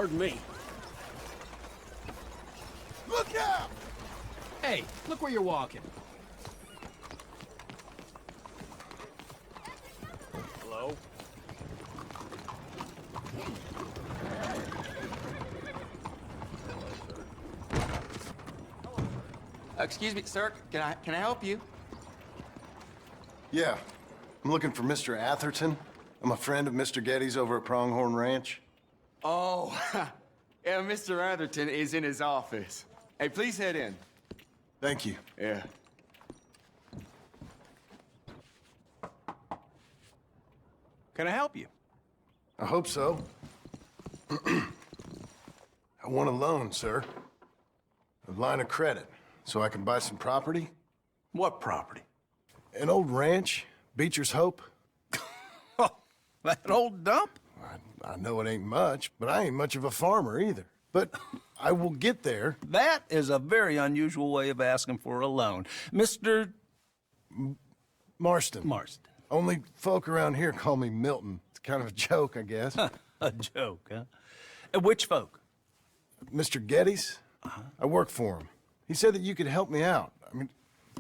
Pardon me. Look out! Hey, look where you're walking. Hello? Excuse me, sir. Can I help you? Yeah. I'm looking for Mr. Atherton. I'm a friend of Mr. Getty's over at Pronghorn Ranch. Oh, yeah, Mr. Atherton is in his office. Hey, please head in. Thank you. Yeah. Can I help you? I hope so. I want a loan, sir. A line of credit, so I can buy some property. What property? An old ranch, Beecher's Hope. That old dump? I know it ain't much, but I ain't much of a farmer either. But I will get there. That is a very unusual way of asking for a loan. Mr. Marston. Marston. Only folk around here call me Milton. It's kind of a joke, I guess. A joke, huh? Which folk? Mr. Getty's? I work for him. He said that you could help me out. I mean,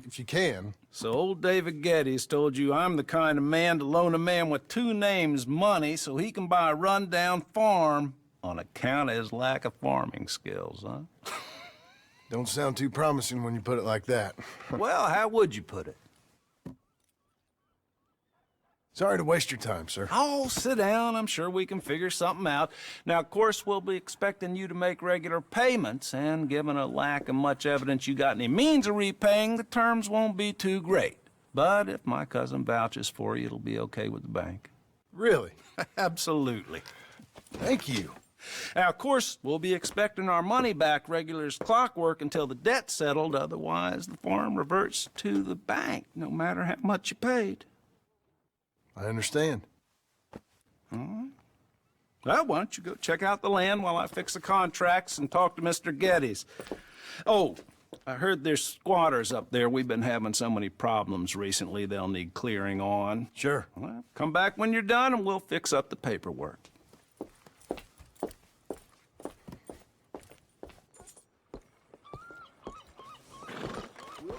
if you can. So old David Geddes told you I'm the kind of man to loan a man with two names money so he can buy a rundown farm on account of his lack of farming skills, huh? Don't sound too promising when you put it like that. Well, how would you put it? Sorry to waste your time, sir. Oh, sit down. I'm sure we can figure something out. Now, of course, we'll be expecting you to make regular payments, and given a lack of much evidence you got any means of repaying, the terms won't be too great. But if my cousin vouches for you, it'll be okay with the bank. Really? Absolutely. Thank you. Now, of course, we'll be expecting our money back regular as clockwork until the debt's settled. Otherwise, the farm reverts to the bank, no matter how much you paid. I understand. Well, why don't you go check out the land while I fix the contracts and talk to Mr. Geddes. Oh, I heard there's squatters up there. We've been having so many problems recently, they'll need clearing on. Sure. Well, come back when you're done and we'll fix up the paperwork.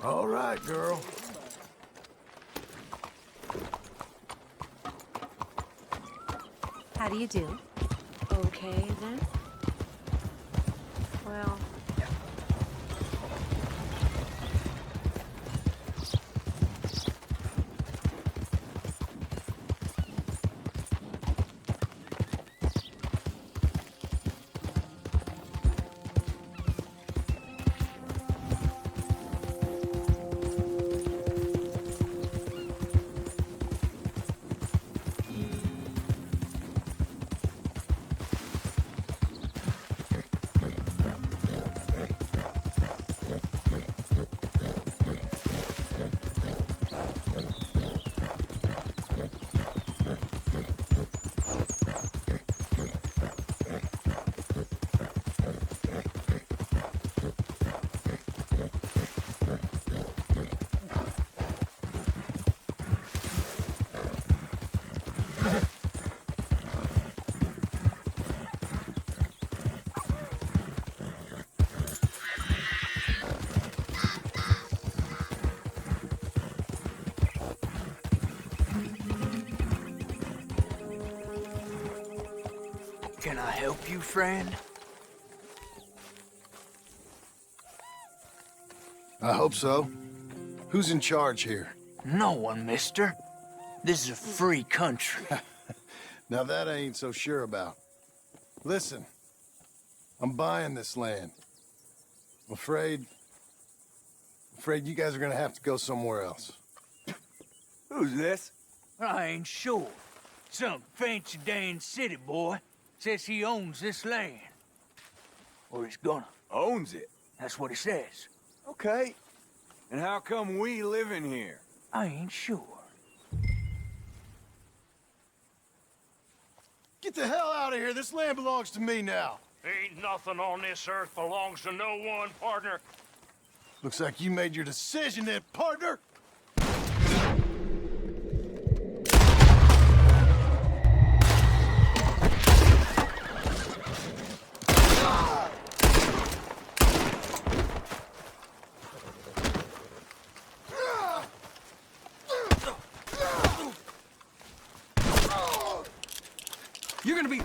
All right, girl. How do you do? Okay, then. Well... Can I help you, friend? I hope so. Who's in charge here? No one, mister. This is a free country. Now that I ain't so sure about. Listen, I'm buying this land. I'm afraid you guys are gonna have to go somewhere else. Who's this? I ain't sure. Some fancy Dan city boy says he owns this land. Or he's gonna. Owns it? That's what he says. Okay. And how come we live in here? I ain't sure. Get the hell out of here. This land belongs to me now. Ain't nothing on this earth belongs to no one, partner. Looks like you made your decision then, partner.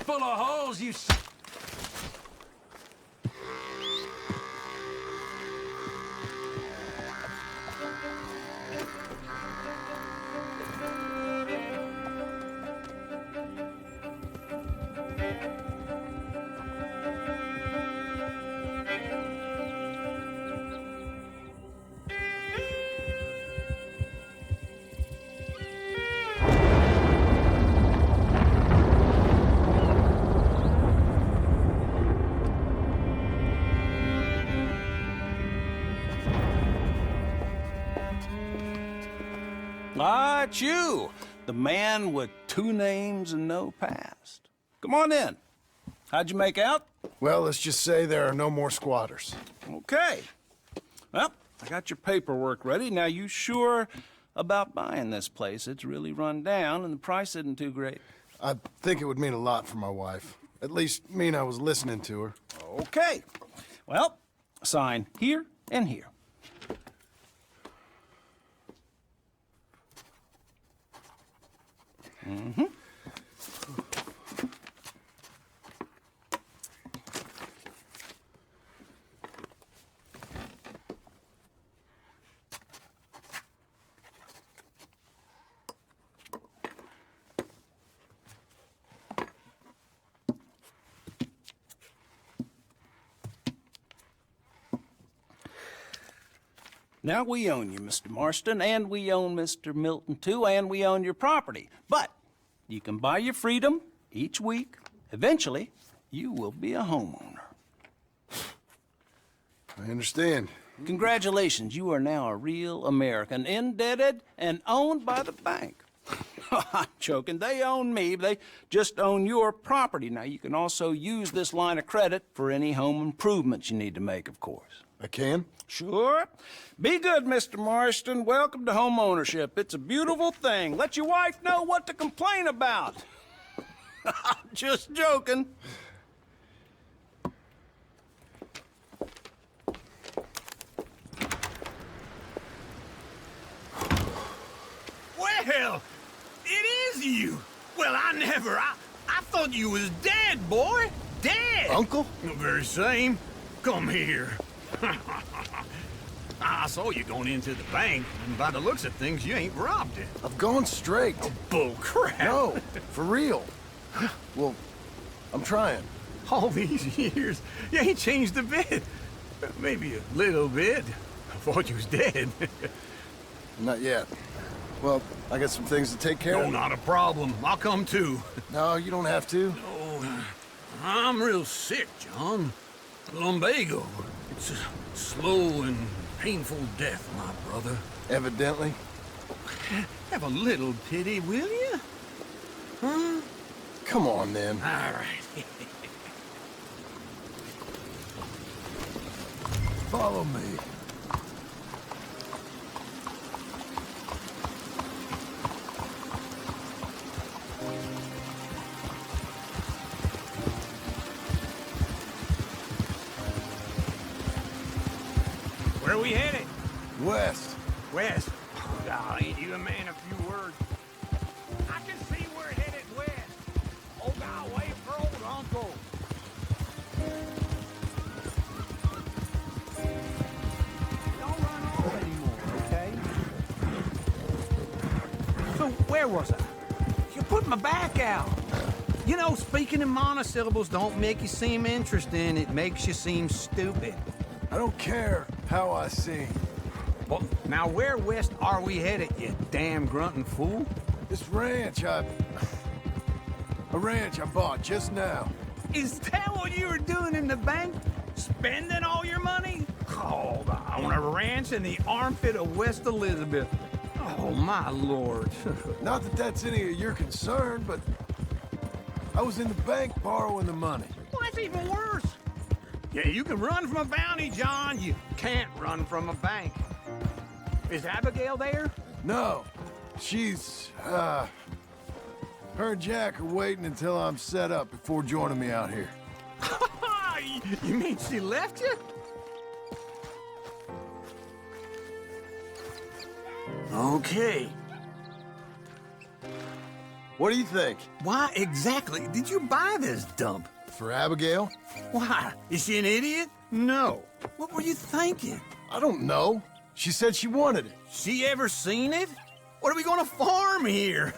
full of holes, you Ah, it's you, the man with 2 names and no past. Come on in. How'd you make out? Well, let's just say there are no more squatters. Okay. Well, I got your paperwork ready. Now, you sure about buying this place? It's really run down, and the price isn't too great. I think it would mean a lot for my wife. At least mean I was listening to her. Okay. Well, sign here and here. Mm-hmm. Now, we own you, Mr. Marston, and we own Mr. Milton, too, and we own your property. But you can buy your freedom each week. Eventually, you will be a homeowner. I understand. Congratulations, you are now a real American, indebted and owned by the bank. I'm joking. They own me. They just own your property. Now, you can also use this line of credit for any home improvements you need to make, of course. I can? Sure. Be good, Mr. Marston. Welcome to home ownership. It's a beautiful thing. Let your wife know what to complain about. Just joking. Well, it is you. Well, I thought you was dead, boy. Dead. Uncle? The very same. Come here. I saw you going into the bank, and by the looks of things, you ain't robbed it. I've gone straight. Bull crap. No, for real. Well, I'm trying. All these years, you ain't changed a bit. Maybe a little bit. I thought you was dead. Not yet. Well, I got some things to take care No, of. not a problem. I'll come too. No, you don't have to. Oh, I'm real sick, John. Lumbago. It's a slow and painful death, my brother. Evidently. Have a little pity, will you? Huh? Come on, then. All right. Follow me. Where are we headed? West. West. Oh, ain't you a man of few words? I can see we're headed west. Oh, God, wait for old Uncle. Don't run off anymore, okay? So, where was I? You put my back out. You know, speaking in monosyllables don't make you seem interesting. It makes you seem stupid. I don't care how I sing. Well, now where west are we headed, you damn grunting fool? This ranch a ranch I bought just now. Is that what you were doing in the bank? Spending all your money? Oh, on a ranch in the armpit of West Elizabeth. Oh, my lord. Not that that's any of your concern, but I was in the bank borrowing the money. Well, that's even worse. Yeah, you can run from a bounty, John. You can't run from a bank. Is Abigail there? No, she's, her and Jack are waiting until I'm set up before joining me out here. You mean she left you? Okay. What do you think? Why exactly did you buy this dump? For Abigail? Why? Is she an idiot? No. What were you thinking? I don't know. She said she wanted it. She ever seen it? What are we gonna farm here?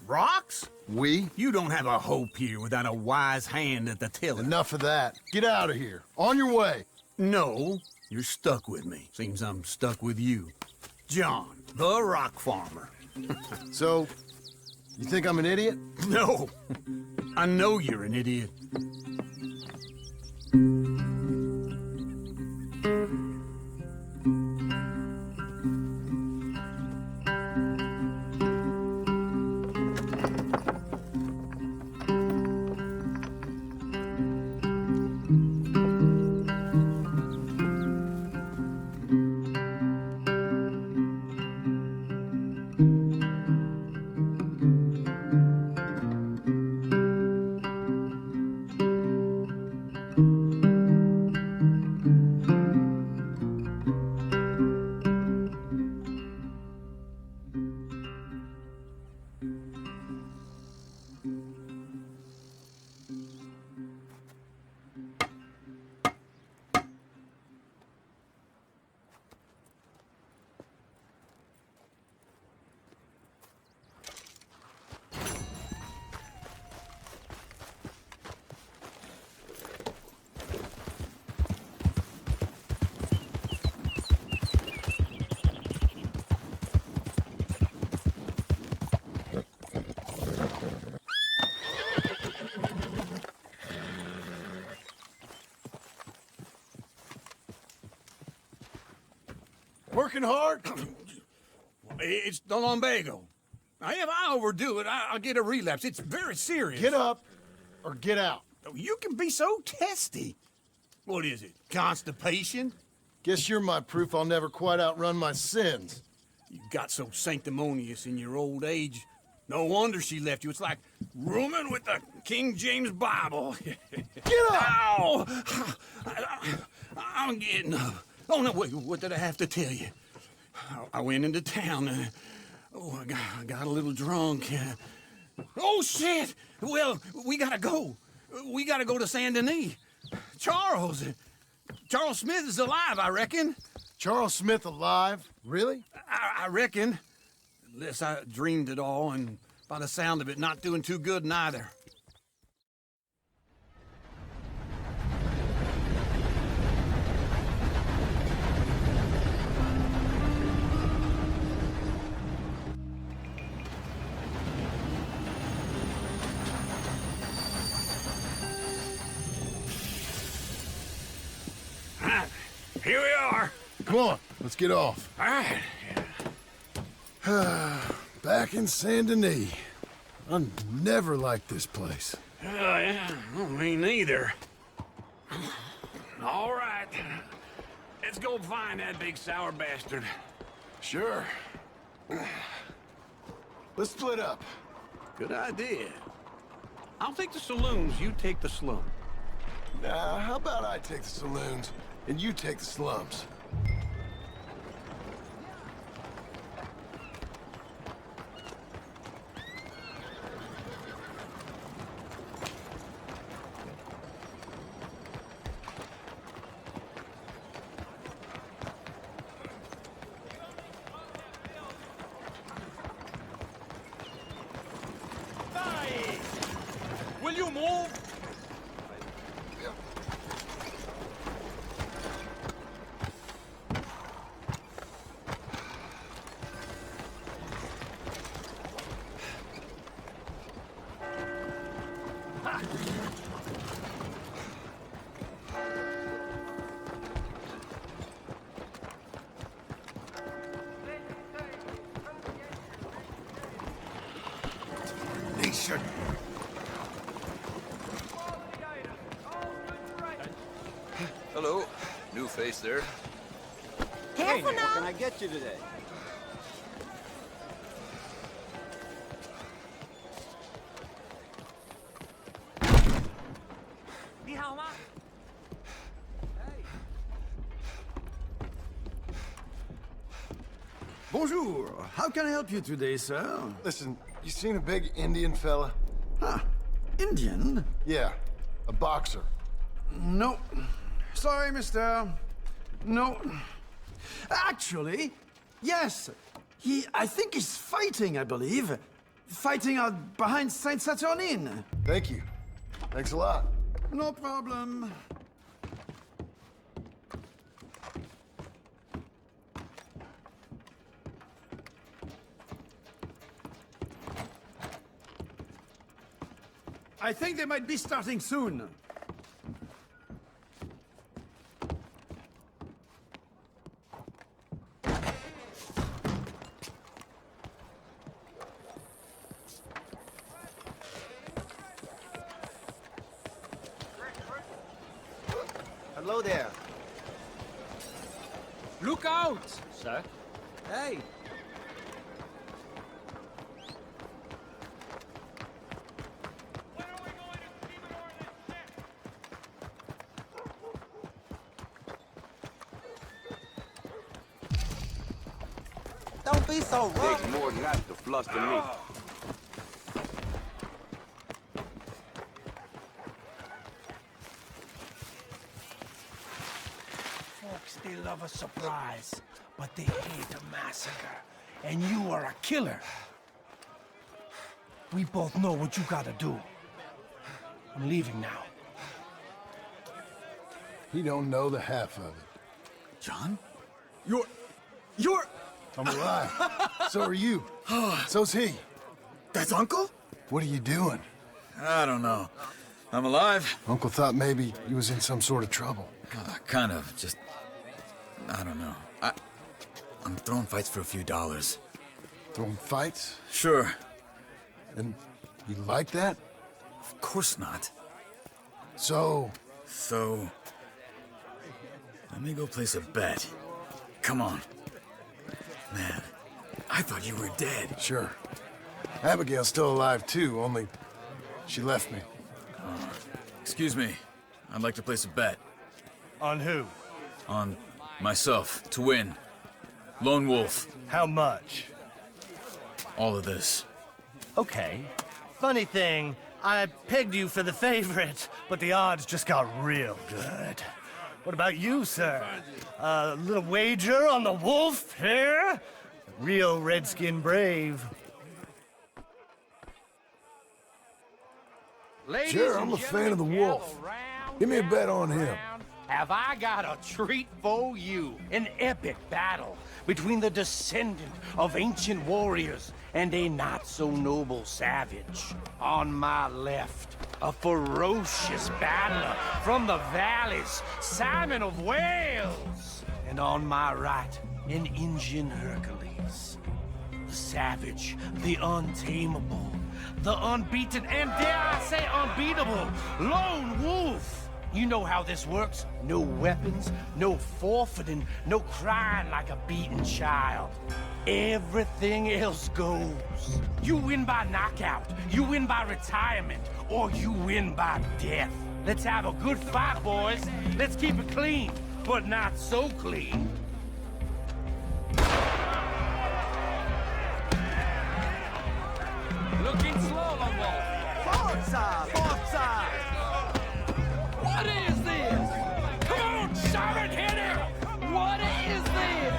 Rocks? We? You don't have a hope here without a wise hand at the tiller. Enough of that. Get out of here. On your way. No, you're stuck with me. Seems I'm stuck with you. John, the rock farmer. So, you think I'm an idiot? No, I know you're an idiot. Working hard? It's the lumbago. Now, if I overdo it, I'll get a relapse. It's very serious. Get up or get out. You can be so testy. What is it, constipation? Guess you're my proof I'll never quite outrun my sins. You got so sanctimonious in your old age. No wonder she left you. It's like rooming with the King James Bible. Get up! Ow! I'm getting up. Oh, no, wait, what did I have to tell you? I went into town. I got a little drunk. Oh, shit! Well, we gotta go. We gotta go to Saint Denis. Charles Smith is alive, I reckon. Charles Smith alive? Really? I reckon. Unless I dreamed it all, and by the sound of it, not doing too good neither. Here we are. Come on, let's get off. All right. Back in Saint Denis. I never liked this place. Yeah, well, me neither. All right. Let's go find that big sour bastard. Sure. Let's split up. Good idea. I'll take the saloons, you take the slum. Now, how about I take the saloons and you take the slums? Will you move? Nation. Hello. New face there. Careful now. What can I get you today? Bonjour. How can I help you today, sir? Listen, You seen a big Indian fella? Huh. Indian? Yeah, a boxer. No. Sorry, mister. No. Actually, yes. I think he's fighting, I believe. Fighting out behind Saint Saturnine. Thank you. Thanks a lot. No problem. I think they might be starting soon. Hello there. Look out! Sir? Hey! Don't be so rough. Takes more than that to fluster me. Folks, they love a surprise, but they hate a massacre. And you are a killer. We both know what you gotta do. I'm leaving now. He don't know the half of it. John? You're... I'm alive. So are you. So's he. That's Uncle? What are you doing? I don't know. I'm alive. Uncle thought maybe you was in some sort of trouble. Kind of. Just... I don't know. I'm throwing fights for a few dollars. Throwing fights? Sure. And you like that? Of course not. So... So... Let me go place a bet. Come on. Man, I thought you were dead. Sure. Abigail's still alive too, only she left me. Excuse me. I'd like to place a bet. On who? On myself, to win. Lone Wolf. How much? All of this. Okay. Funny thing, I pegged you for the favorite, but the odds just got real good. What about you, sir? A little wager on the wolf here? Real redskin brave. Ladies Sure, and I'm a fan gentlemen, of the wolf. gather round, Give me a bet gather on him. round. Have I got a treat for you? An epic battle between the descendant of ancient warriors and a not-so-noble savage. On my left, a ferocious battler from the valleys, Simon of Wales. And on my right, an Indian Hercules. The savage, the untamable, the unbeaten, and dare I say unbeatable, Lone Wolf. You know how this works. No weapons, no forfeiting, no crying like a beaten child. Everything else goes. You win by knockout, you win by retirement, or you win by death. Let's have a good fight, boys. Let's keep it clean, but not so clean. Looking slow, Lone Wolf. Forza! Forza! What is this? Come on, Simon, hit him! What is this?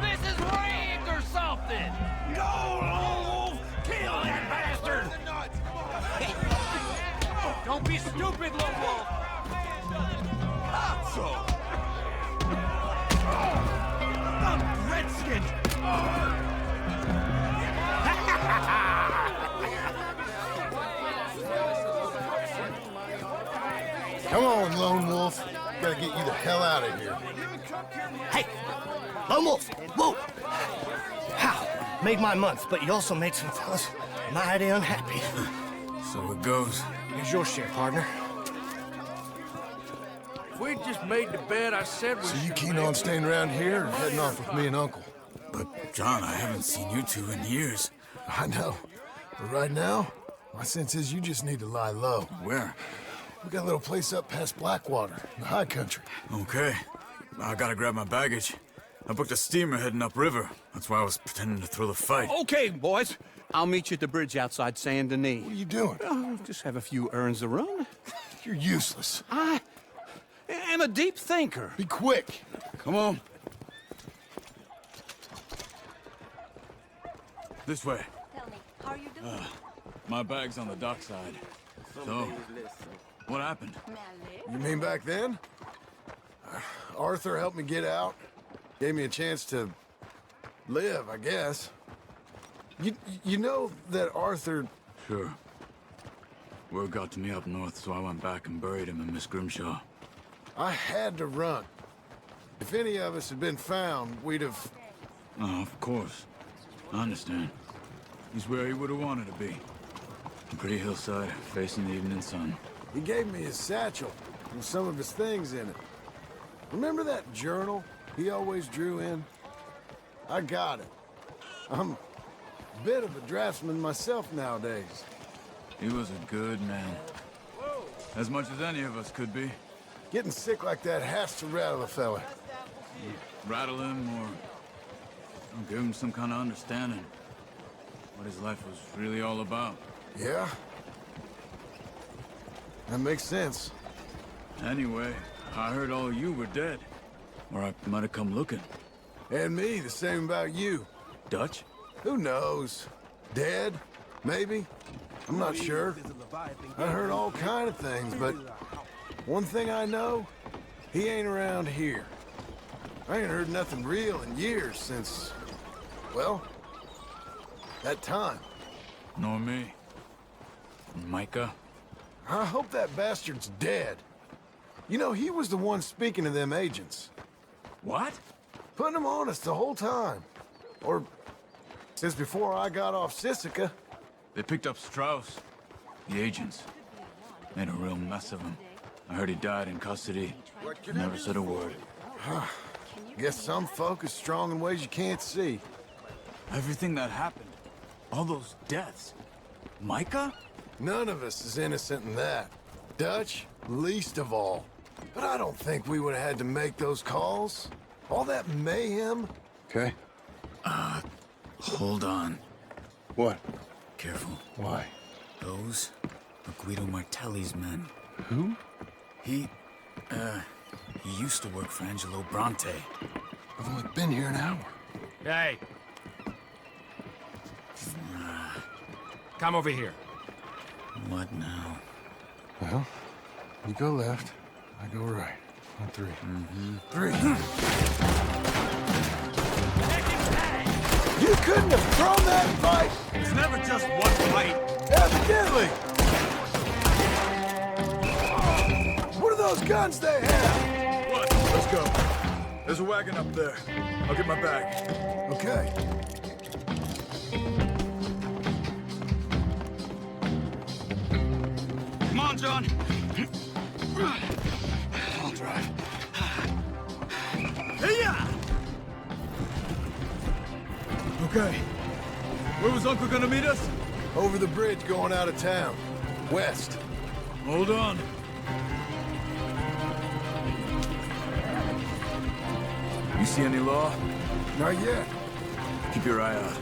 This is rigged or something! Go, Lone Wolf! Kill that bastard! Don't be stupid, Lone Wolf! Not so! I'm Redskin! Come on, Lone Wolf. Gotta get you the hell out of here. Hey! Lone Wolf! Whoa! How? Made my month, but you also made some fellas mighty unhappy. So it goes. Here's your share, partner. If we just made the bed I said we So you should keen make, on staying around here or heading off with me and Uncle? But, John, I haven't seen you two in years. I know. But right now, my sense is you just need to lie low. Where? We got a little place up past Blackwater, in the high country. Okay. I gotta grab my baggage. I booked a steamer heading upriver. That's why I was pretending to throw the fight. Okay, boys. I'll meet you at the bridge outside Saint Denis. What are you doing? Oh, just have a few errands to run. You're useless. I am a deep thinker. Be quick. Come on. This way. Tell me, how are you doing? My bag's on the dockside. So, what happened? You mean back then? Arthur helped me get out. Gave me a chance to live, I guess. You know that Arthur... Sure. Word got to me up north, so I went back and buried him in Miss Grimshaw. I had to run. If any of us had been found, we'd have... Oh, of course. I understand. He's where he would have wanted to be. A pretty hillside, facing the evening sun. He gave me his satchel with some of his things in it. Remember that journal he always drew in? I got it. I'm a bit of a draftsman myself nowadays. He was a good man. As much as any of us could be. Getting sick like that has to rattle a fella. Rattle him or give him some kind of understanding. What his life was really all about. Yeah? That makes sense. Anyway, I heard all you were dead. Or I might have come looking. And me, the same about you. Dutch? Who knows? Dead? Maybe? I'm not sure. I heard all kind of things, but one thing I know, he ain't around here. I ain't heard nothing real in years since, well, that time. Nor me. And Micah? I hope that bastard's dead. You know, he was the one speaking to them agents. What? Putting them on us the whole time. Or since before I got off Sisika. They picked up Strauss. The agents. Made a real mess of him. I heard he died in custody. Never said a word. Guess some folk is strong in ways you can't see. Everything that happened. All those deaths. Micah? None of us is innocent in that. Dutch, least of all. But I don't think we would have had to make those calls. All that mayhem. Okay. Hold on. What? Careful. Why? Those are Guido Martelli's men. Who? He used to work for Angelo Bronte. I've only been here an hour. Hey. Come over here. What now? Well, you go left, I go right. On three. Three. You couldn't have thrown that fight! It's never just one fight. Evidently! What are those guns they have? What? Let's go. There's a wagon up there. I'll get my bag. Okay. Come on, John. I'll drive. Hey-ya! Okay. Where was Uncle gonna meet us? Over the bridge going out of town. West. Hold on. You see any law? Not yet. Keep your eye out.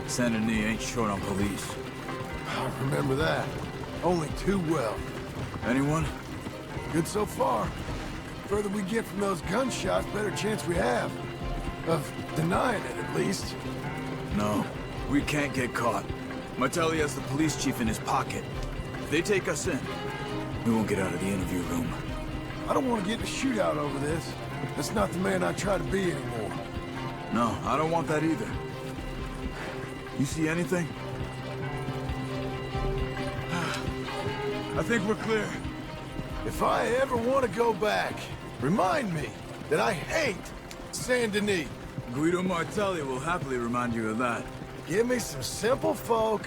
Saint Denis ain't short on police. I remember that. Only too well. Anyone? Good so far. Further we get from those gunshots, better chance we have. Of denying it, at least. No. We can't get caught. Martelli has the police chief in his pocket. If they take us in, we won't get out of the interview room. I don't want to get in a shootout over this. That's not the man I try to be anymore. No, I don't want that either. You see anything? I think we're clear. If I ever want to go back, remind me that I hate Saint Denis. Guido Martelli will happily remind you of that. Give me some simple folk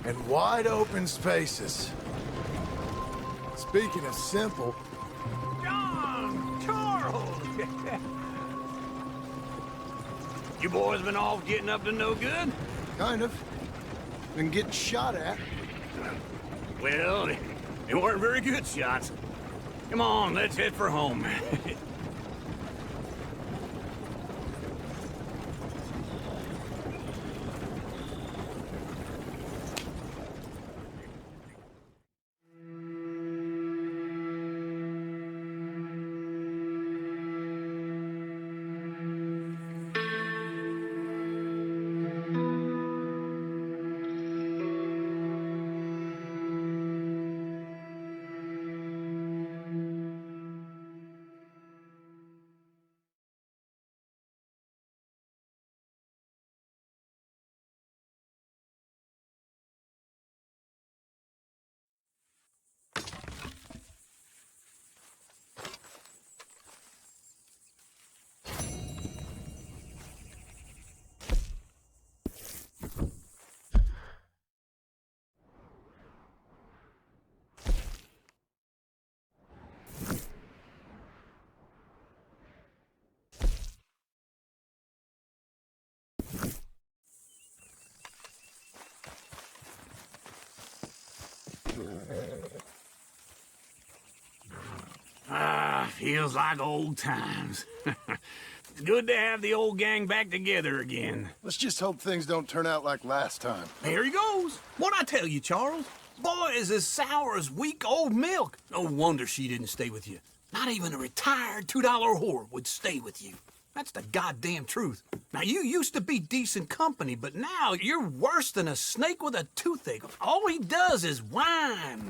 and wide open spaces. Speaking of simple... John! Charles! You boys been off getting up to no good? Kind of. Been getting shot at. Well, they weren't very good shots. Come on, let's head for home. Feels like old times. It's good to have the old gang back together again. Let's just hope things don't turn out like last time. There he goes. What'd I tell you, Charles? Boy is as sour as week-old milk. No wonder she didn't stay with you. Not even a retired $2 whore would stay with you. That's the goddamn truth. Now, you used to be decent company, but now you're worse than a snake with a toothache. All he does is whine.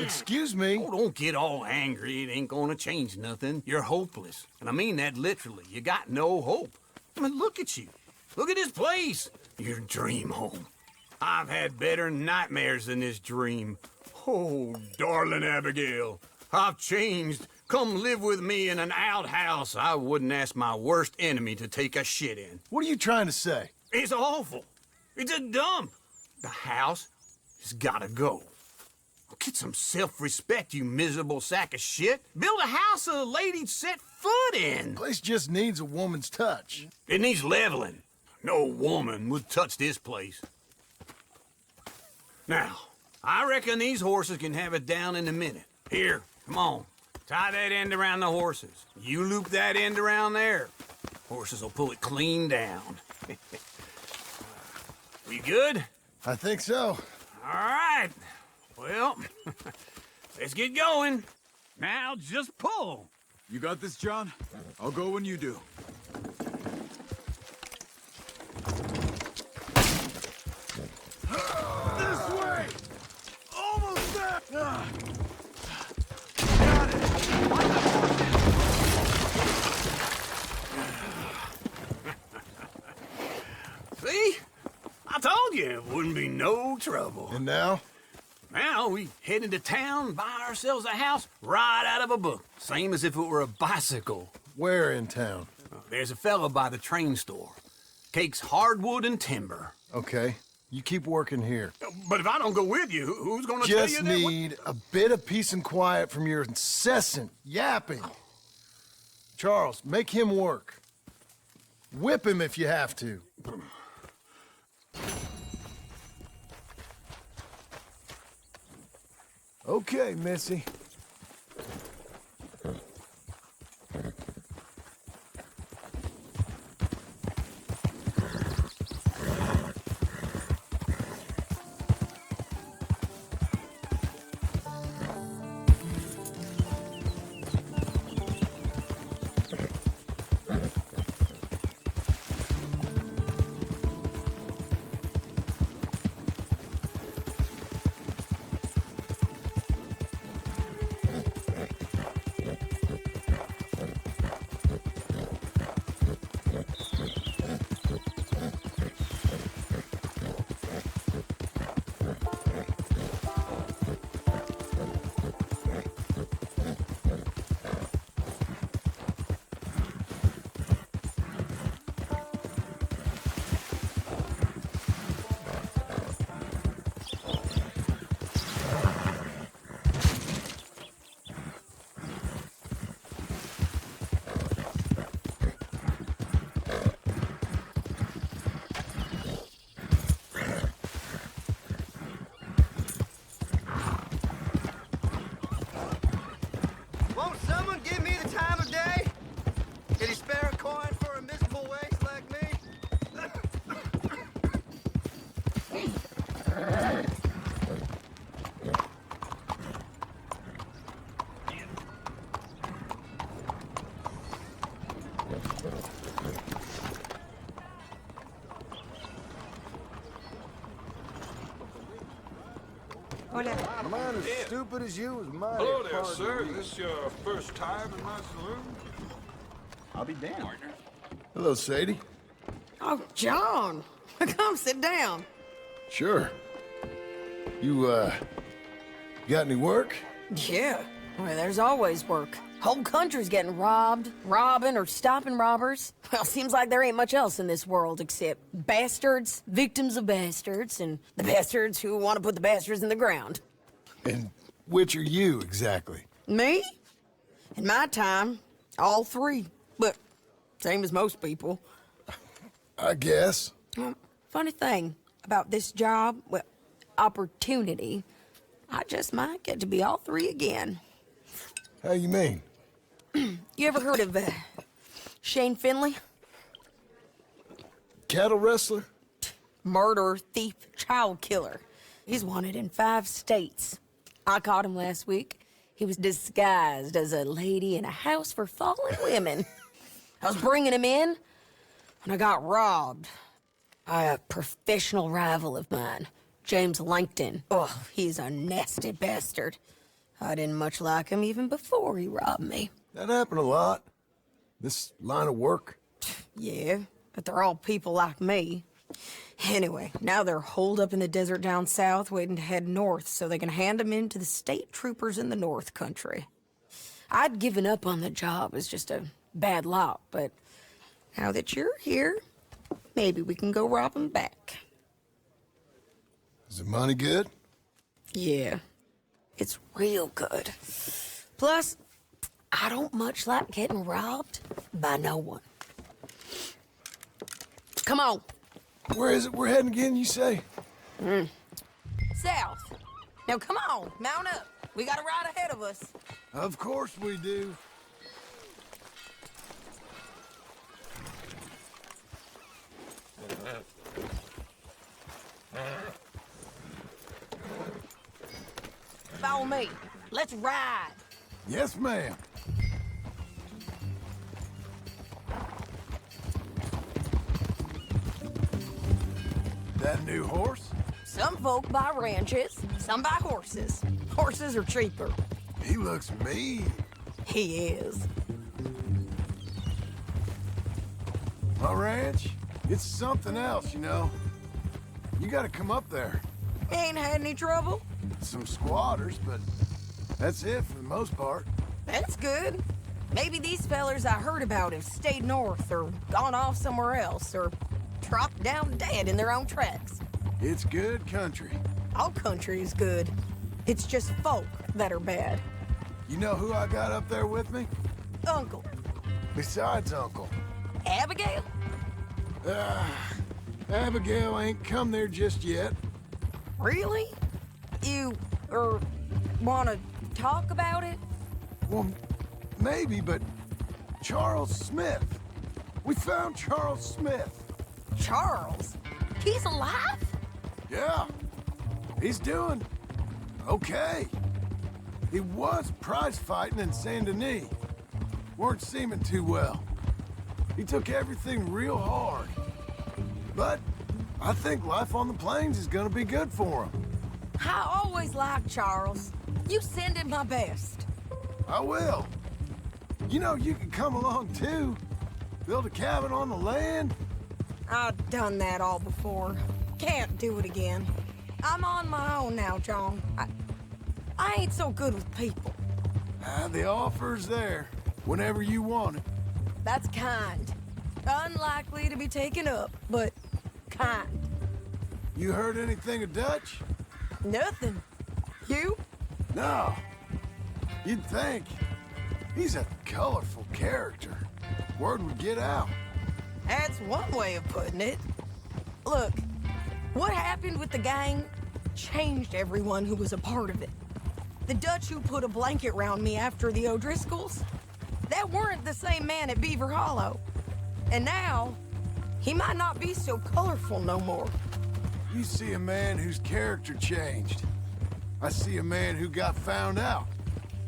Excuse me? Oh, don't get all angry. It ain't gonna change nothing. You're hopeless. And I mean that literally. You got no hope. I mean, look at you. Look at this place. Your dream home. I've had better nightmares than this dream. Oh, darling Abigail, I've changed. Come live with me in an outhouse I wouldn't ask my worst enemy to take a shit in. What are you trying to say? It's awful. It's a dump. The house has gotta go. Get some self-respect, you miserable sack of shit. Build a house a lady'd set foot in. The place just needs a woman's touch. It needs leveling. No woman would touch this place. Now, I reckon these horses can have it down in a minute. Here, come on. Tie that end around the horses. You loop that end around there. Horses will pull it clean down. We good? I think so. All right. Well, let's get going. Now just pull. You got this, John? I'll go when you do. This way! Almost there! Got it! See? I told you it wouldn't be no trouble. And now? Now we head into town, buy ourselves a house right out of a book. Same as if it were a bicycle. Where in town? There's a fella by the train store. Cakes hardwood and timber. Okay. You keep working here. But if I don't go with you, who's gonna tell you Just that? need a bit of peace and quiet from your incessant yapping. Charles, make him work. Whip him if you have to. Okay, Missy. Won't someone give me the time of day? Can you spare a coin for a miserable waste like me? A man as stupid as you is mighty Hello there, hard to sir. read. Is this your first time in my saloon? I'll be damned. Hello, Sadie. Oh, John. Come sit down. Sure. You, got any work? Yeah. Well, there's always work. Whole country's getting robbed, robbing, or stopping robbers. Well, seems like there ain't much else in this world except bastards, victims of bastards, and the bastards who want to put the bastards in the ground. And which are you, exactly? Me? In my time, all three. But same as most people. I guess. Funny thing about this job, well, opportunity, I just might get to be all three again. How you mean? You ever heard of Shane Finley? Cattle wrestler? Murderer, thief, child killer. He's wanted in 5 states. I caught him last week. He was disguised as a lady in a house for fallen women. I was bringing him in, and I got robbed by a professional rival of mine, James Langton. Oh, he's a nasty bastard. I didn't much like him even before he robbed me. That happened a lot. This line of work. Yeah, but they're all people like me. Anyway, now they're holed up in the desert down south, waiting to head north so they can hand them in to the state troopers in the north country. I'd given up on the job as just a bad lot, but now that you're here, maybe we can go rob them back. Is the money good? Yeah, it's real good. Plus, I don't much like getting robbed by no one. Come on. Where is it we're heading again, you say? South. Now come on, mount up. We got a ride ahead of us. Of course we do. Follow me. Let's ride. Yes, ma'am. That a new horse? Some folk buy ranches, some buy horses. Horses are cheaper. He looks mean. He is. My ranch, it's something else, you know. You gotta come up there. Ain't had any trouble? Some squatters, but that's it for the most part. That's good. Maybe these fellers I heard about have stayed north or gone off somewhere else or dropped down dead in their own tracks. It's good country. All country is good. It's just folk that are bad. You know who I got up there with me? Uncle. Besides Uncle. Abigail? Abigail ain't come there just yet. Really? You, wanna talk about it? Well, maybe, but Charles Smith. We found Charles Smith. Charles? He's alive? Yeah. He's doing okay. He was prize fighting in Saint Denis. Weren't seeming too well. He took everything real hard. But I think life on the plains is gonna be good for him. I always liked Charles. You send him my best. I will. You know, you can come along too. Build a cabin on the land. I've done that all before. Can't do it again. I'm on my own now, John. I ain't so good with people. The offer's there, whenever you want it. That's kind. Unlikely to be taken up, but kind. You heard anything of Dutch? Nothing. You? No. You'd think. He's a colorful character. Word would get out. That's one way of putting it. Look, what happened with the gang changed everyone who was a part of it. The Dutch who put a blanket round me after the O'Driscolls, that weren't the same man at Beaver Hollow. And now, he might not be so colorful no more. You see a man whose character changed. I see a man who got found out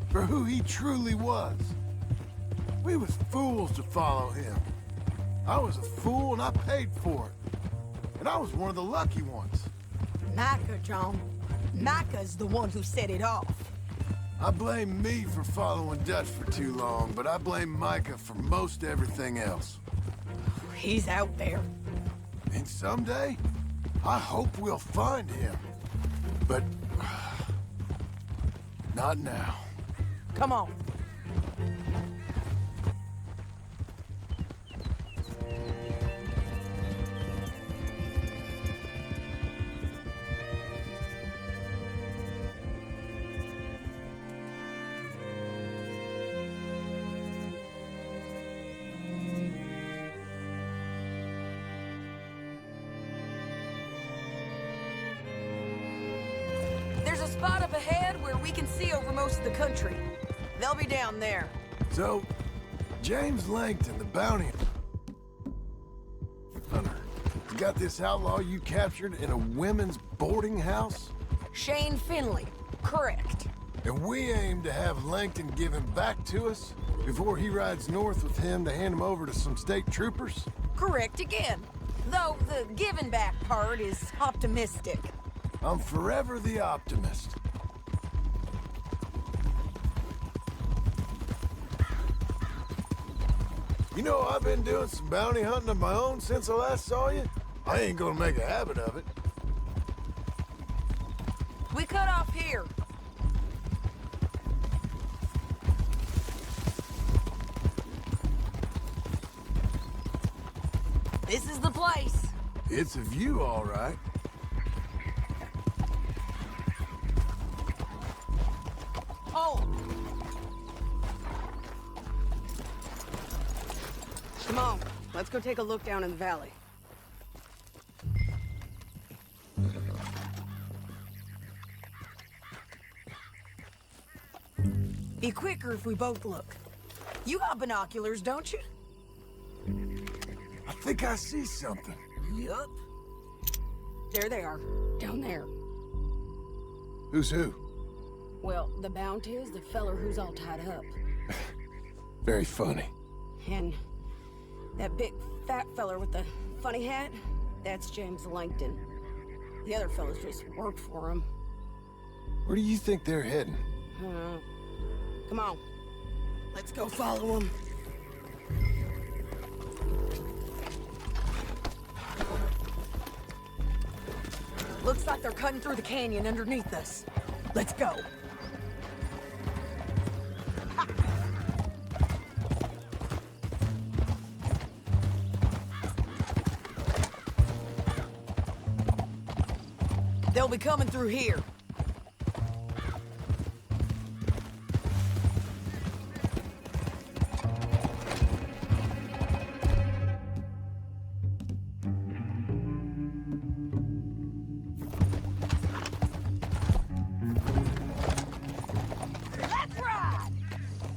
for who he truly was. We was fools to follow him. I was a fool and I paid for it. And I was one of the lucky ones. Micah, John. Micah's the one who set it off. I blame me for following Dutch for too long, but I blame Micah for most everything else. He's out there. And someday, I hope we'll find him. But not now. Come on. There's a spot up ahead where we can see over most of the country. They'll be down there. So, James Langton, the bounty hunter. You got this outlaw you captured in a women's boarding house? Shane Finley, correct. And we aim to have Langton give him back to us before he rides north with him to hand him over to some state troopers? Correct again. Though the giving back part is optimistic. I'm forever the optimist. You know, I've been doing some bounty hunting of my own since I last saw you. I ain't gonna make a habit of it. We cut off here. This is the place. It's a view, all right. Oh. Come on, let's go take a look down in the valley. Be quicker if we both look. You got binoculars, don't you? I think I see something. Yup. There they are, down there. Who's who? Well, the bounty is the feller who's all tied up. Very funny. And that big fat feller with the funny hat, that's James Langton. The other fellas just work for him. Where do you think they're heading? Come on. Let's go follow them. Looks like they're cutting through the canyon underneath us. Let's go. They'll be coming through here. Let's ride!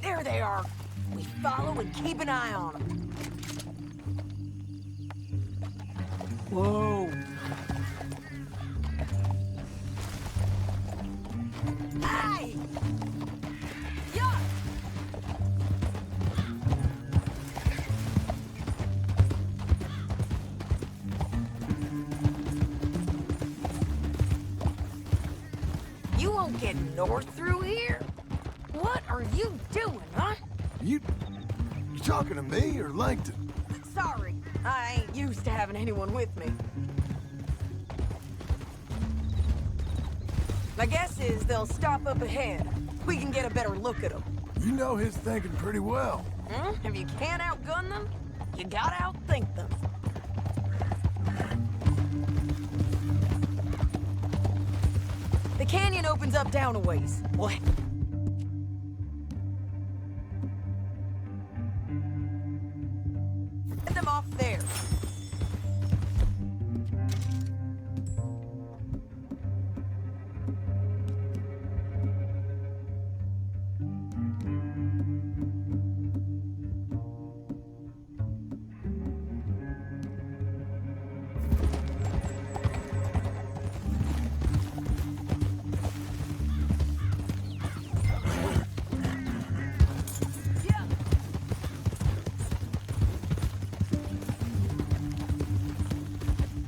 There they are. We follow and keep an eye on them. Whoa. Hey! Yuck! You won't get north through here? What are you doing, huh? You talking to me or Langton? Sorry, I ain't used to having anyone with me. My guess is they'll stop up ahead. We can get a better look at them. You know his thinking pretty well. If you can't outgun them, you gotta outthink them. The canyon opens up down a ways. What? Get them off there.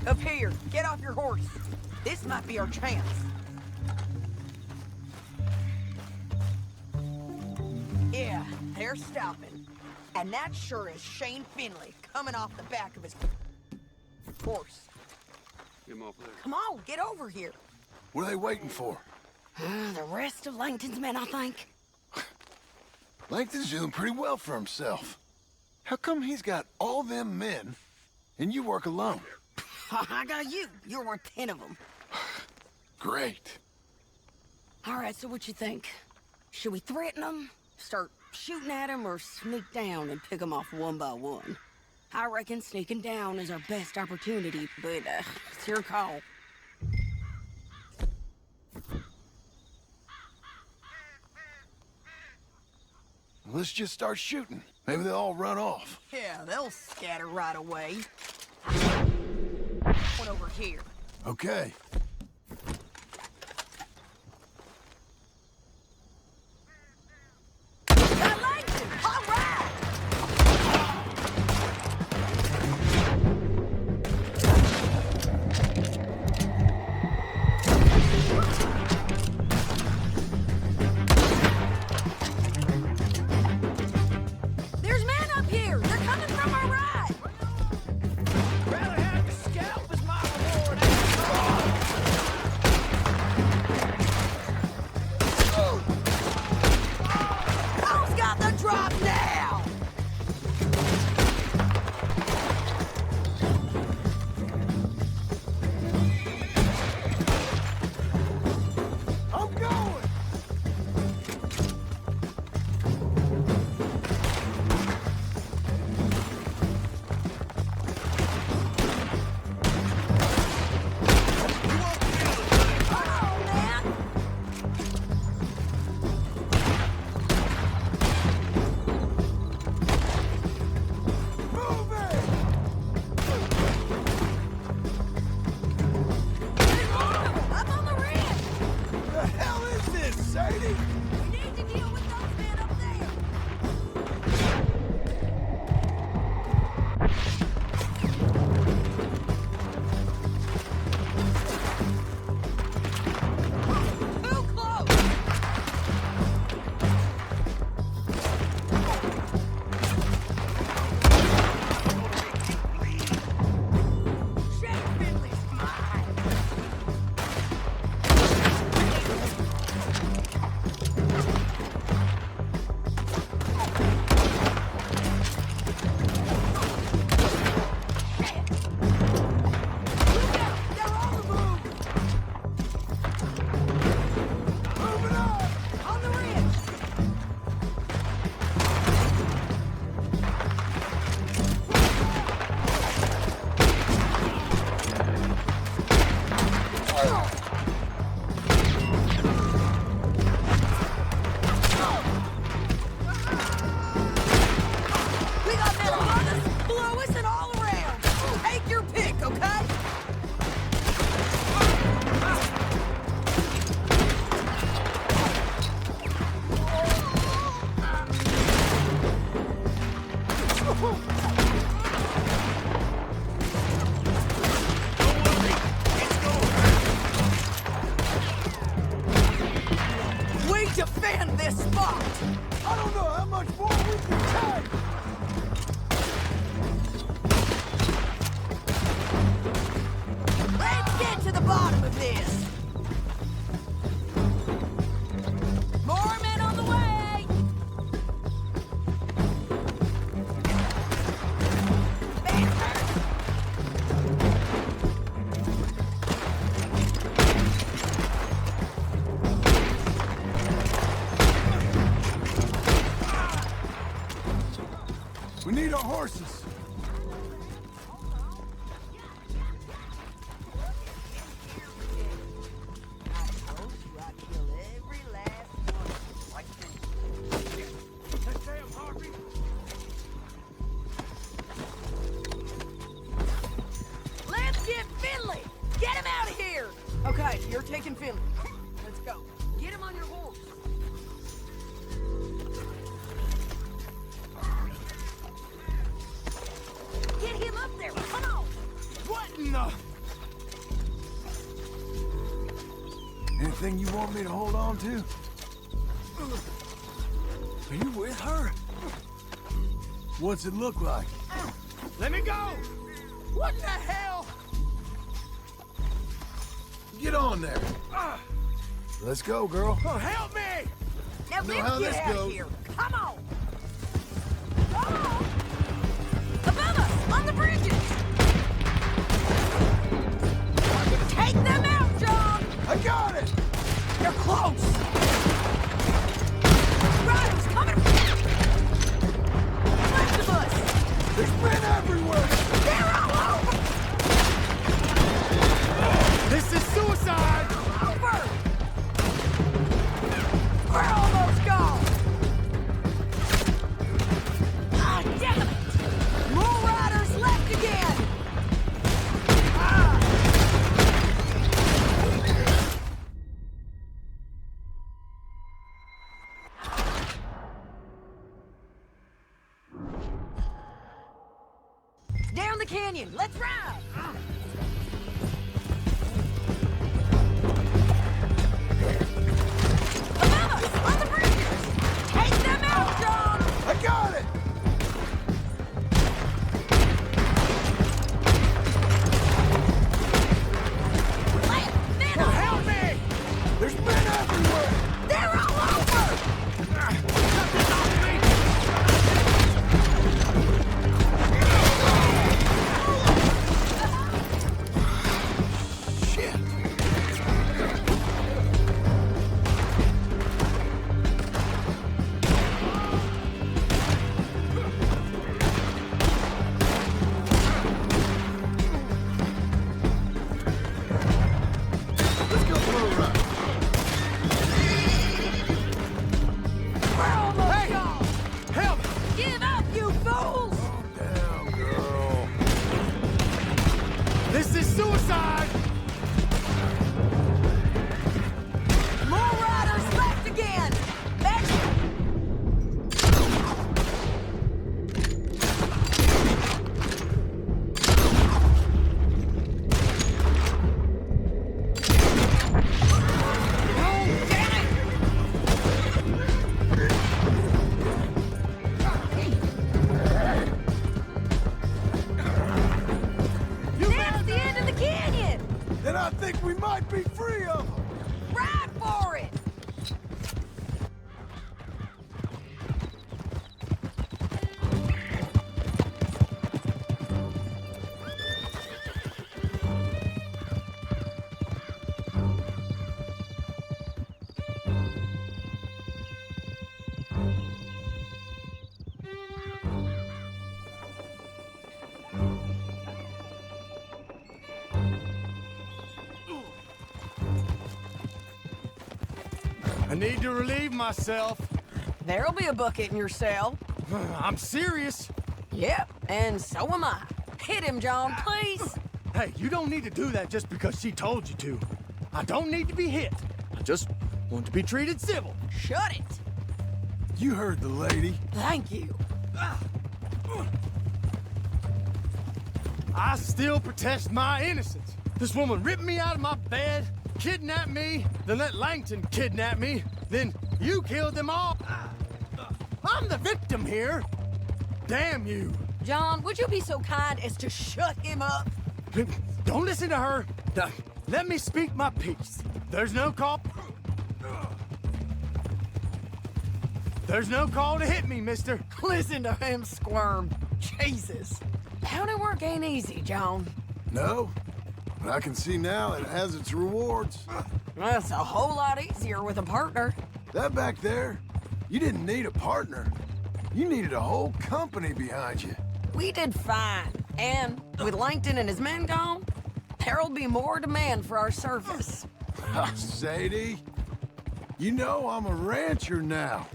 Up here, get off your horse. This might be our chance. Yeah, they're stopping. And that sure is Shane Finley coming off the back of his horse. Get him off there. Come on, get over here. What are they waiting for? The rest of Langton's men, I think. Langton's doing pretty well for himself. How come he's got all them men and you work alone? I got you. You're worth 10 of them. Great. All right, so what you think? Should we threaten them, start shooting at them, or sneak down and pick them off one by one? I reckon sneaking down is our best opportunity, but it's your call. Let's just start shooting. Maybe they'll all run off. Yeah, they'll scatter right away. One over here. Okay. I like it! All right! There's men up here! They're coming from our right! Rather have your scalp as my reward. Who's got the drop now? I'm going! Oh, man! Move it! There's more of them! Up on the rim! The hell is this, Sadie? We need to deal with those men up there! Too close! Shake Finley's mine! Look out! They're on the move! Moving up! On the ridge! We got men above us, below us, and all around! Take your pick, okay? We defend this spot! I don't know how much more we can take! Let's get to the bottom of this! More men on the way! Bastard! We need our horses. I told you I'd kill every last one. Like Let's get Finley! Get him out of here! Okay, you're taking Finley. Let's go. Get him on your horse. Get him up there! Come on! What in the... Anything you want me to hold on to? Are you with her? What's it look like? Let me go! What the hell? Get on there. Let's go, girl. Oh, help me! Now know let's how get this out of goes. here! Come on! Come on! Above us! On the bridges! Take them out, John! I got it! They're close! Riders coming! Left of us! There's men everywhere! They're all over! This is suicide! Over! We're almost gone! the canyon. Let's ride! Above us, on the bridges! Take them out, John! I got it! Help me! There's men everywhere! They're all over! Shit! Let's go for a ride. We're almost Hey! gone! Help! Give up, you fools! Down, girl. This is suicide! More riders left again! That's... Oh, damn it! That's the end of the canyon! Then I think we might be free of them. Ride for it! I need to relieve myself. There'll be a bucket in your cell. I'm serious. Yep, and so am I. Hit him, John, please. Hey, you don't need to do that just because she told you to. I don't need to be hit. I just want to be treated civil. Shut it. You heard the lady. Thank you. I still protest my innocence. This woman ripped me out of my bed, kidnapped me, then let Langton kidnap me, then you killed them all. I'm the victim here. Damn you. John, would you be so kind as to shut him up? Don't listen to her. Let me speak my piece. There's no call. There's no call to hit me, mister. Listen to him squirm. Jesus. County work ain't easy, John. No, but I can see now it has its rewards. That's a whole lot easier with a partner. That back there, you didn't need a partner. You needed a whole company behind you. We did fine. And with Langton and his men gone, there'll be more demand for our service. Sadie, you know I'm a rancher now.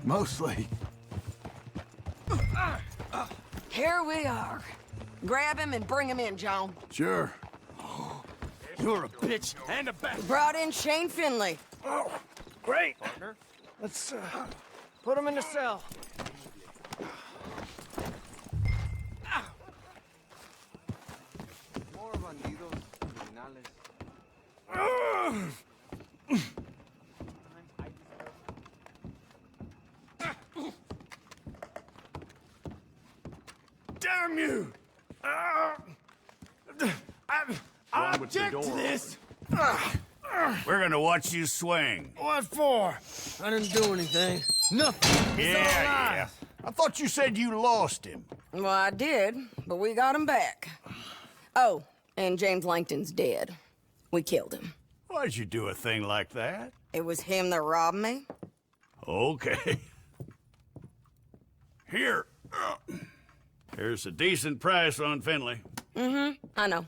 Mostly. Here we are. Grab him and bring him in, John. Sure. You're a bitch and a bastard. Brought in Shane Finley. Oh, great. Partner. Let's put him in the cell. Damn you! I object to this! We're gonna watch you swing. What for? I didn't do anything. Nothing. Yeah. I thought you said you lost him. Well, I did, but we got him back. Oh, and James Langton's dead. We killed him. Why'd you do a thing like that? It was him that robbed me. Okay. Here. Here's a decent price on Finley. I know.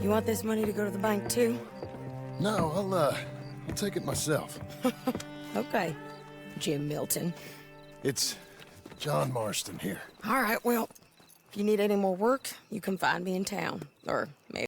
You want this money to go to the bank, too? No, I'll take it myself. Okay, Jim Milton. It's John Marston here. All right, well, if you need any more work, you can find me in town. Or maybe